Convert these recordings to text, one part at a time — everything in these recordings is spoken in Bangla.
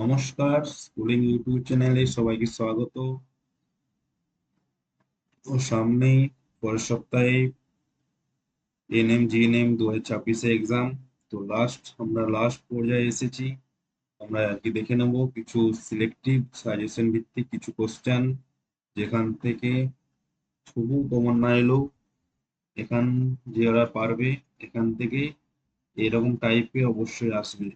নমস্কার, স্কুলিং ইউটিউব চ্যানেলে সবাইকে স্বাগত। ও সামনেই পরের সপ্তাহে এনএম জিএনএম 2026 এক্সাম। তো আমরা লাস্ট পর্যায়ে এসেছি। আমরা আজকে দেখে নেব কিছু সিলেক্টিভ সাজেশন ভিত্তিক কিছু কোশ্চেন, যেখান থেকে তবু কমন না এলেও এখান যারা পারবে এখান থেকে এরকম টাইপের অবশ্যই আসবে।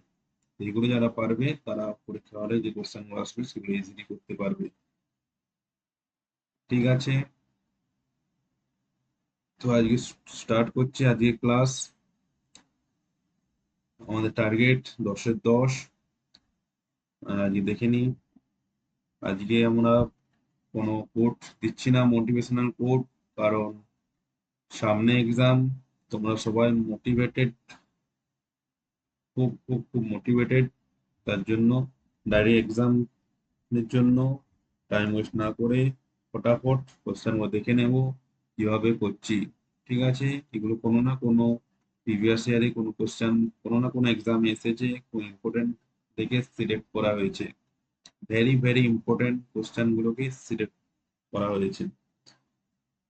এগুলো যারা পারবে তারা পরীক্ষা হলে যে কোশ্চেনগুলো আসবে সেগুলো ইজিলি করতে পারবে। ঠিক আছে, তো আজকে স্টার্ট করছি আজকে ক্লাস। আমাদের টার্গেট 10-এর 10। আজকে দেখে নিই। আজকে আমরা কোনো কোড দিচ্ছি না, মোটিভেশনাল কোড, কারণ সামনে এক্সাম। তোমরা সবাই মোটিভেটেড, খুব খুব খুব মোটিভেটেড। তার জন্য ডাইরেক্ট এক্সামের জন্য টাইম ওয়েস্ট না করে ফটাফট কোশ্চেনগুলো দেখে নেব কিভাবে করছি। ঠিক আছে, এগুলো কোনো না কোনো প্রিভিয়াস ইয়ারে কোনো কোশ্চেন, কোনো না কোনো এক্সামে এসেছে, খুব ইম্পর্টেন্ট দেখে সিলেক্ট করা হয়েছে। ভেরি ভেরি ইম্পর্টেন্ট কোশ্চেন গুলোকে সিলেক্ট করা হয়েছে।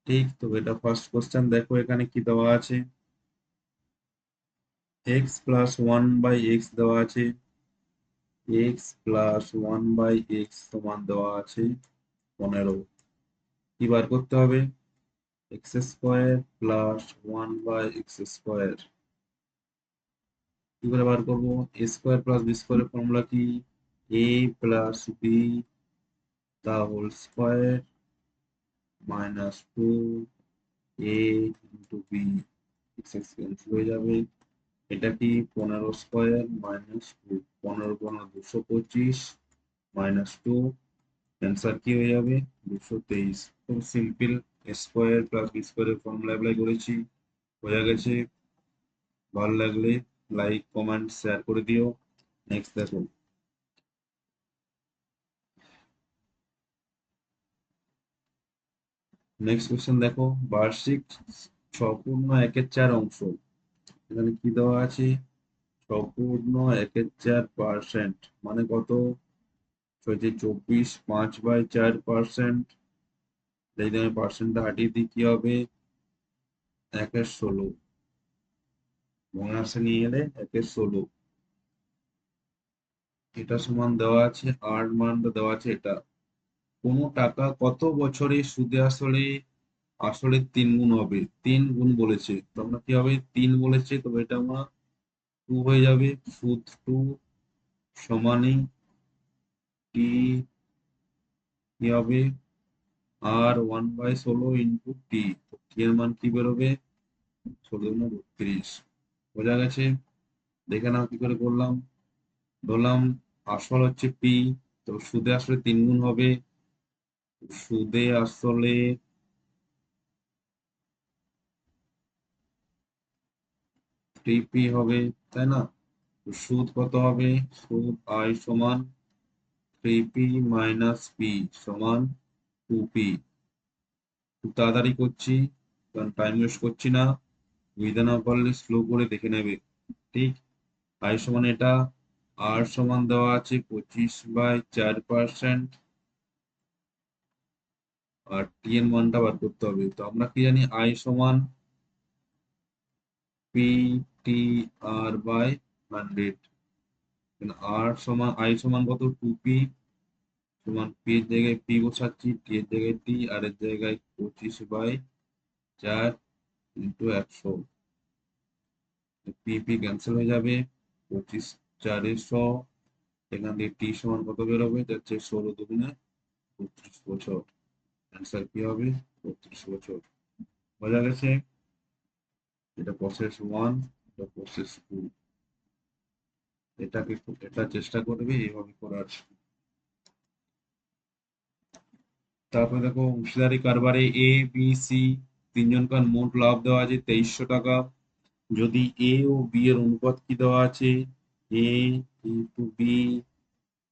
ঠিক, তো এটা ফার্স্ট কোশ্চেন দেখো, এখানে কি দেওয়া আছে। X plus one by x দেওয়া আছে। X plus one by x সমান দেওয়া আছে 15। কি বার করতে হবে? X square plus one by x square. কি করে বার করবো? এ স্কোয়ার প্লাস বি স্কোয়ারের ফর্মুলা কি? A plus b the whole square minus 2 a into b. X x cancel হয়ে যাবে। এটা কি 15 স্কোয়ার মাইনাস 2, 15 225 মাইনাস 2। অ্যান্সার কি হয়ে যাবে? 223। খুব সিম্পল। স্কোয়ার প্লাস বি স্কোয়ারের ফর্মুলা অ্যাপ্লাই করেছি। বোঝা গেছে? ভালো লাগলে লাইক কমেন্ট শেয়ার করে দিও। নেক্সট দেখো। নেক্সট কোশ্চেন দেখো, বার্ষিক সম্পূর্ণ 1/4 অংশ। এখানে কি দেওয়া আছে? সম্পূর্ণ 1/4% মানে কত? হচ্ছে 24 5/4%। যদি আমি পার্সেন্টটা হাটিয়ে দিই কি হবে? 1/16। বোনাসে নিয়ে এলে 1/16। এটা সমান দেওয়া আছে, আর মানটা দেওয়া আছে এটা। কোনো টাকা কত বছরে সুদে আসলে আসলে 3 গুণ হবে? 3 গুণ বলেছে, তো আমরা কি হবে? 3 বলেছে, তবে এটা আমরা 2 হয়ে যাবে। সুদ 2 সমানই টি কি হবে? আর 1/16 ইন্টু টি। টি এর মান কি বেরোবে? 16×32। বোঝা গেছে? দেখে নাও কি করে করলাম। ধরলাম আসল হচ্ছে পি, তো সুদে আসলে 3 গুণ হবে। সুদে আসলে 3p হবে, তাই না? তো সুদ কত হবে? সুদ আই সমান 3p মাইনাস পি সমান 2p। খুব তাড়াতাড়ি করছি, কারণ টাইম ওয়েস্ট করছি না। বুঝতে না পারলে স্লো করে দেখে নেবে। ঠিক, আই সমান এটা। আর সমান দেওয়া আছে 25/4%। আর টি এর মানটা বার করতে হবে। তো আমরা কি জানি? আই সমান পি টি আর বাই 100। আর সমান আই সমান কত? 2p সমান পি এর জায়গায় পি বসাচ্ছি, টি এর জায়গায় টি, আর এর জায়গায় 25/4 ইন্টু 100। পি পি ক্যান্সেল হয়ে যাবে। 25/4 এখান থেকে টি সমান কত বেরোবে? যাচ্ছে 16 দুগুণে 32 বছর। অ্যান্সার কি হবে? 32 বছর। বোঝা গেছে? এটা প্রসেস 1, এটা প্রসেস 2। এটাকে এটা চেষ্টা করবে এইভাবে করার। তারপরে দেখো, অংশীদারি কারবারে এ বি সি তিনজনকার মোট লাভ দেওয়া আছে 2300 টাকা। যদি এ ও বি এর অনুপাত কি দেওয়া আছে? এ ইন্টু বি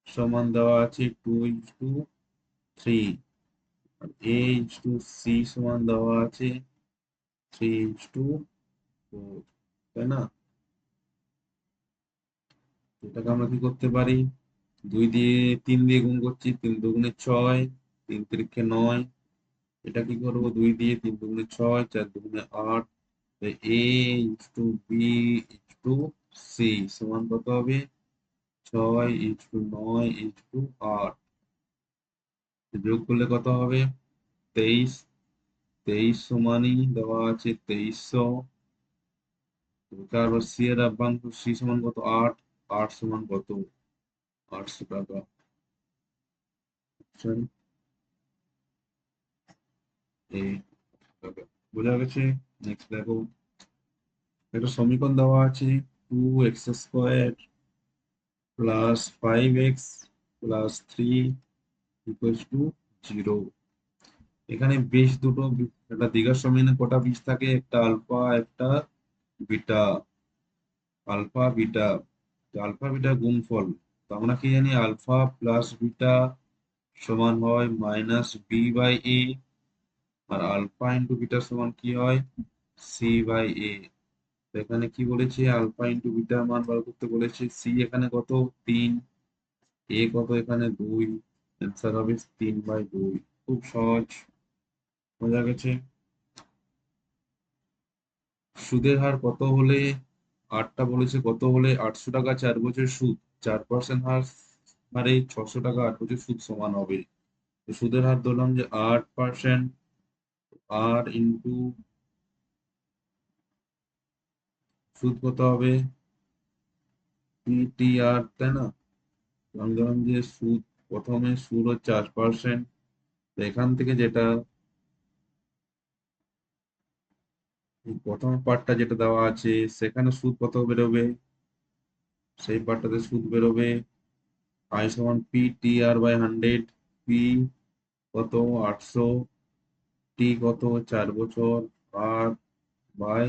সমান দেওয়া আছে 2:3। আর এ ইন্টু সি সমান দেওয়া আছে 3:4, তাই না? এটাকে আমরা কি করতে পারি? তিন দিয়ে গুণ করছি, 3 দুগুণে 6, 3 তিরিখে 9। এটা কি করবো, 2 দিয়ে 3 দুগুণে 6, 4 দুগুণে 8। A is to b is to c সমান কত হবে, 6:9:8। যোগ করলে কত হবে, 23। 23 সমানই দেওয়া আছে 2300। তারপর সি এর লভ্যাংশ, সি সমান কত, 8। 8 সমান কত, 800 টাকা। Option A, টাকা। বোঝা গেছে। নেক্সট দেখো, একটা সমীকরণ দেওয়া আছে, 2x² প্লাস 5x প্লাস 3 = 0। এখানে বেশ দুটো, একটা দ্বিঘাত সমীকরণে কটা বীজ থাকে, একটা আলফা একটা beta. Alpha beta, alpha beta গুণফল। তো আমরা কি জানি, আলফা প্লাস বিটা সমান হয় -b/a। আর আলফা ইন্টু বিটা সমান কি হয়, c/a। এখানে কি বলেছে, আলফা ইন্টু বিটার মান বার করতে বলেছে। সি এখানে কত, 3। এ কত, এখানে 2। অ্যান্সার হবে 3/2। খুব সহজ। বোঝা গেছে। সুদের হার কত হলে, আটটা বলেছে, কত হলে 800 টাকা 4 বছর সুদ, 4% হারে 600 টাকা 8 বছর সুদ সমান হবে। তো সুদের হার ধরলাম যে 8%, আর ইন্টু সুদ কত হবে, পিটিআর, তাই না? আমি ধরলাম যে সুদ, প্রথমে সুদ হচ্ছে 8%। এখান থেকে যেটা, এই প্রথম পার্টটা যেটা দেওয়া আছে, সেখানে সুদ কত বেরোবে, সেই পার্টটাতে সুদ বেরোবে আই সমান ptr/100। পি কত, 800। টি কত, 4 বছর। আর বাই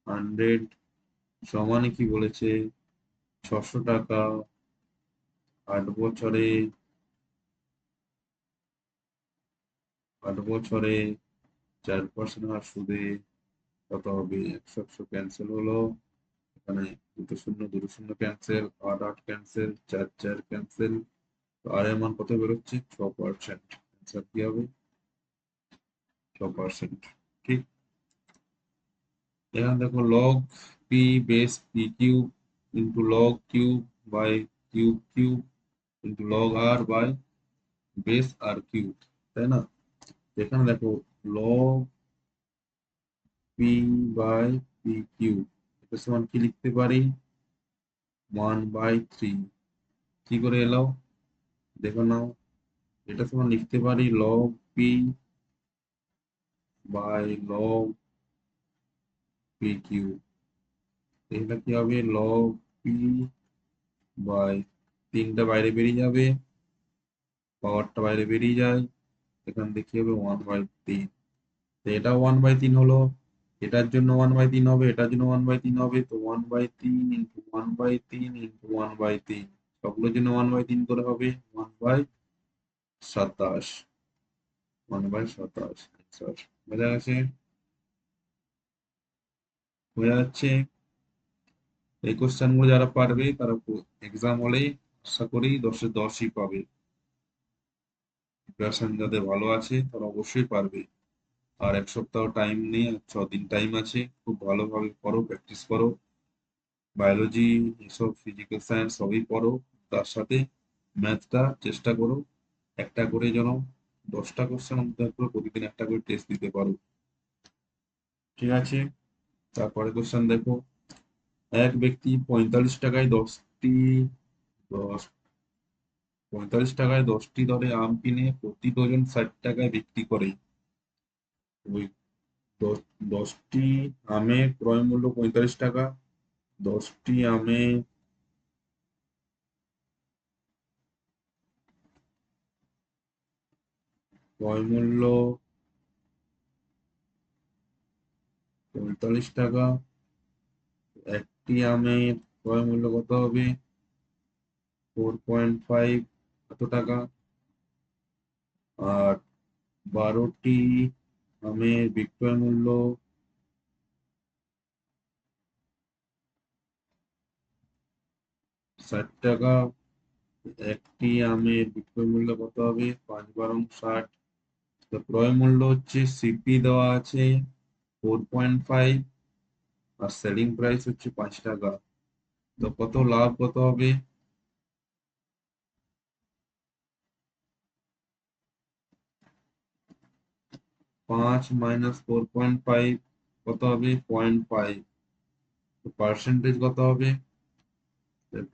100 সমানে কি বলেছে, 600 টাকা 8 বছরে। 8 বছরে 4% হার সুদে কত হবে, 100 100 ক্যান্সেল হলো। এখানে দুটো শূন্য দুটো শূন্য ক্যান্সেল, 8 8 ক্যান্সেল, 4 4 ক্যান্সেল। আর এর মান কত বেরোচ্ছে, 6%। অ্যান্সার কি হবে, 6%। ঠিক। এখানে দেখো, log P base P cube into log cube by cube cube into log R by base R cube, তাই না? এখানে দেখো, log P by P cube, এটা সমান কি লিখতে পারি, 1/3। কি করে এলো দেখো নাও, এটা সমান লিখতে পারি log P by log P cube. এটা কি হবে, লগ পি বাই, 3টা বাইরে বেরিয়ে যাবে, পাওয়ারটা বাইরে বেরিয়ে যায়, এখান থেকে কি হবে, 1/3। তো এটা 1/3 হলো, এটার জন্য 1/3 হবে, এটার জন্য 1/3 হবে। তো 1/3 ইন্টু 1/3 ইন্টু 1/3, সবগুলোর জন্য 1/3 করে হবে, 1/27। 1/27 অ্যান্সার। বোঝা গেছে, বোঝা যাচ্ছে। এই কোশ্চেন গুলো যারা পারবে, তারা এক্সাম হলেই আশা করি 10-এ 10ই পাবে। প্রিপারেশন যাদের ভালো আছে তারা অবশ্যই পারবে। আর 1 সপ্তাহ টাইম নিয়ে, 6 দিন টাইম আছে, খুব ভালোভাবে পড়ো, প্র্যাকটিস করো। বায়োলজি, এসব ফিজিক্যাল সায়েন্স সবই পড়ো, তার সাথে ম্যাথটা চেষ্টা করো। একটা করে যেন 10টা কোশ্চেন অন্তত করে প্রতিদিন একটা করে টেস্ট দিতে পারো। ঠিক আছে। তারপরে কোশ্চেন দেখো, এক ব্যক্তি 45 টাকায় 10টি, দশ 45 টাকায় 10টি দরে আম কিনে প্রতি ডজন 60 টাকায় বিক্রি করে। ওই 10টি আমের ক্রয় মূল্য 45 টাকা। 10টি আমে ক্রয় মূল্য 45 টাকা। একটি আমের ক্রয় মূল্য কত হবে, 4.5 এত টাকা। আর 12টি আমের বিক্রয় মূল্য 60 টাকা। একটি আমের বিক্রয় মূল্য কত হবে? 5 × 60। তো ক্রয় মূল্য হচ্ছে সিপি দেওয়া আছে 4.5, আর সেলিং প্রাইস হচ্ছে 5 টাকা। তো কত লাভ কত হবে? 5 - 4.5 কত হবে? 0.5। পার্সেন্টেজ কত হবে?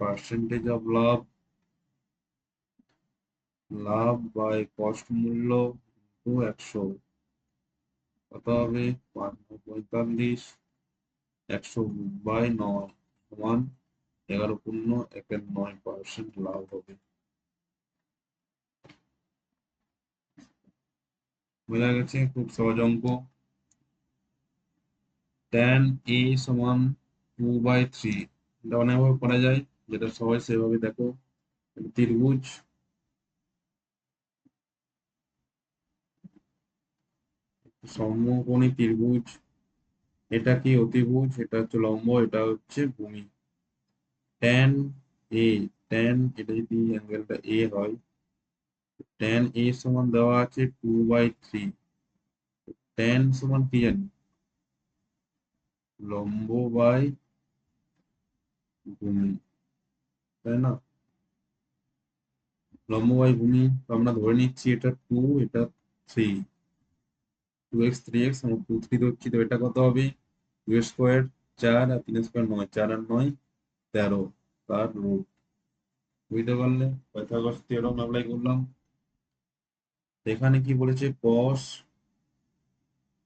পার্সেন্টেজ অফ লাভ, লাভ বাই কস্ট মূল্য টু 100 কত হবে? 5×45, 100/9 সমান 11.9% লাভ হবে। বোঝা গেছে? খুব সহজ অঙ্ক। tan a সমান 2/3, এটা অনেকভাবে করা যায়, যেটা সহজ সেভাবে দেখো। ত্রিভুজ, সমকোণী ত্রিভুজ, এটা কি অতিভুজ, এটা হচ্ছে লম্ব, এটা হচ্ছে ভূমি। tan a, tan এটা যদি অ্যাঙ্গেলটা a হয়, tan a সমান দেওয়া আছে 2/3। tan সমান কি জানি? লম্ব বাই ভূমি, তাই না? লম্ব বাই ভূমি, তো আমরা ধরে নিচ্ছি এটা 2, এটা 3, 2x 3x, আমরা 2 3 ধরছি, তো এটা কত হবে? 2 স্কোয়ার 4, আর 3 স্কোয়ার 9, 4 আর 9 13, তার রুট। বুঝতে পারলে? পাইথাগোরাস থিওরেম অ্যাপ্লাই করলাম। এখানে কি বলেছে? cos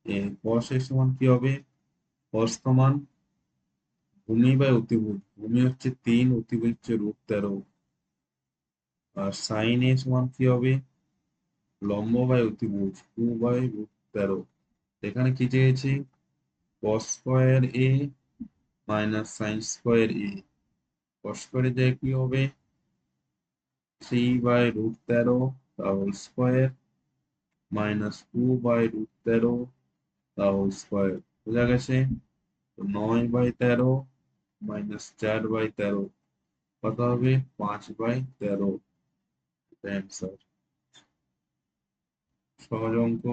এ, cos এর সমান কি হবে? cos সমান ভূমি বাই অতিভুজ, ভূমি হচ্ছে 3, অতিভুজ হচ্ছে √13, আর sin এ সমান কি হবে? লম্ব বাই অতিভুজ 2/√13। এখানে কি চেয়েছি? cos square a minus sine square a। cos স্কোয়ারে যায় কি হবে? 3/√13 whole square minus 2/√13 whole square. বোঝা গেছে? 9/13 মাইনাস 4/13 কত হবে? 5/13। অ্যান্সার। সহজ অঙ্ক।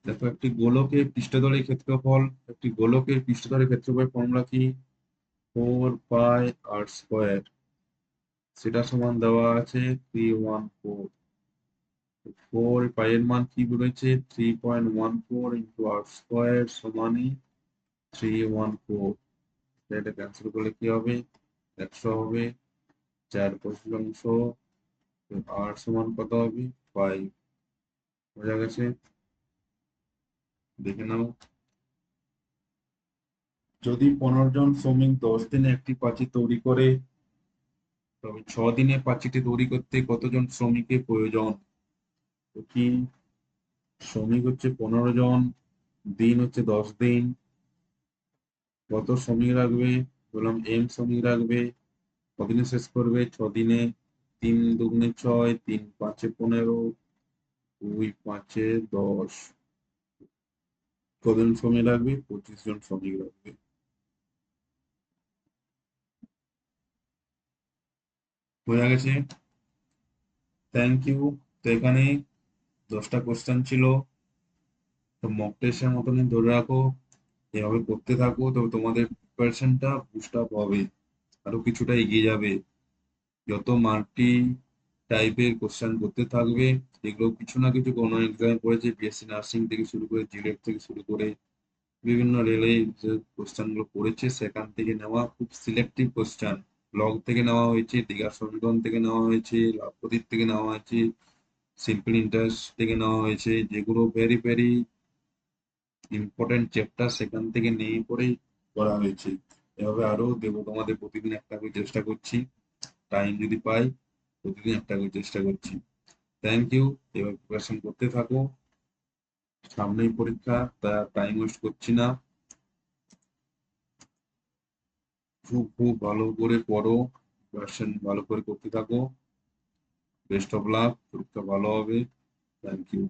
দেখো, একটি গোলকের পৃষ্ঠতলের ক্ষেত্রফল, একটি গোলকের পৃষ্ঠতলের ক্ষেত্রফল ফর্মুলা কি? 4πr², সেটা সমান দেওয়া আছে 314। 4 এর মান কি বলেছে? 3.14 ইন্টু r² সমানই 314। এটা ক্যান্সেল করলে কি হবে? 100 হবে। 4 আর সমান কত হবে? 5। বোঝা গেছে? দেখে নাও। যদি 15 জন শ্রমিক 10 দিনে একটি পাঁচিল তৈরি করে, তবে 6 দিনে পাঁচিলটি তৈরি করতে কতজন শ্রমিকের প্রয়োজন? তো কি, শ্রমিক হচ্ছে 15 জন, দিন হচ্ছে 10 দিন, কত শ্রমিক রাখবে? বললাম m শ্রমিক রাখবে। কদিনে শেষ করবে? 6 দিনে। 3 দুগুণে 6, 3 5 15, 2 5 10, কজন শ্রমিক রাখবে? 25 জন শ্রমিক রাখবে। বোঝা গেছে? Thank you. তো এখানে 10টা কোশ্চেন ছিল, তো মক টেস্টের মতনই ধরে রাখো, এভাবে করতে থাকো, তবে তোমাদের প্রিপারেশনটা বুস্ট আপ হবে, আরো কিছুটা এগিয়ে যাবে। যত মাল্টি টাইপের কোশ্চেন করতে থাকবে, এগুলো কিছু না কিছু কোনো এক্সামে পড়েছে, বিএসসি নার্সিং থেকে শুরু করে, জিলেট থেকে শুরু করে বিভিন্ন রেলে যে কোশ্চেন গুলো পড়েছে, সেখান থেকে নেওয়া খুব সিলেক্টিভ কোশ্চেন। ব্লগ থেকে নেওয়া হয়েছে, দীঘার সমীকরণ থেকে নেওয়া হয়েছে, লাভপতির থেকে নেওয়া হয়েছে, সিম্পল ইন্টারেস্ট থেকে নেওয়া হয়েছে, যেগুলো ভেরি ভেরি ইম্পর্টেন্ট চ্যাপ্টার, সেখান থেকে নিয়ে পড়েই করা হয়েছে। এভাবে আরো দেবো তোমাদের, প্রতিদিন একটা করে চেষ্টা করছি, টাইম যদি পাই প্রতিদিন একটা করে চেষ্টা করছি। Thank you. এবার প্রিপারেশন করতে থাকো, সামনেই পরীক্ষা, তা টাইম ওয়েস্ট করছি না। খুব খুব ভালো করে পড়ো, প্রিপারেশন ভালো করে করতে থাকো। বেস্ট অফ লাক, পরীক্ষা ভালো হবে। Thank you.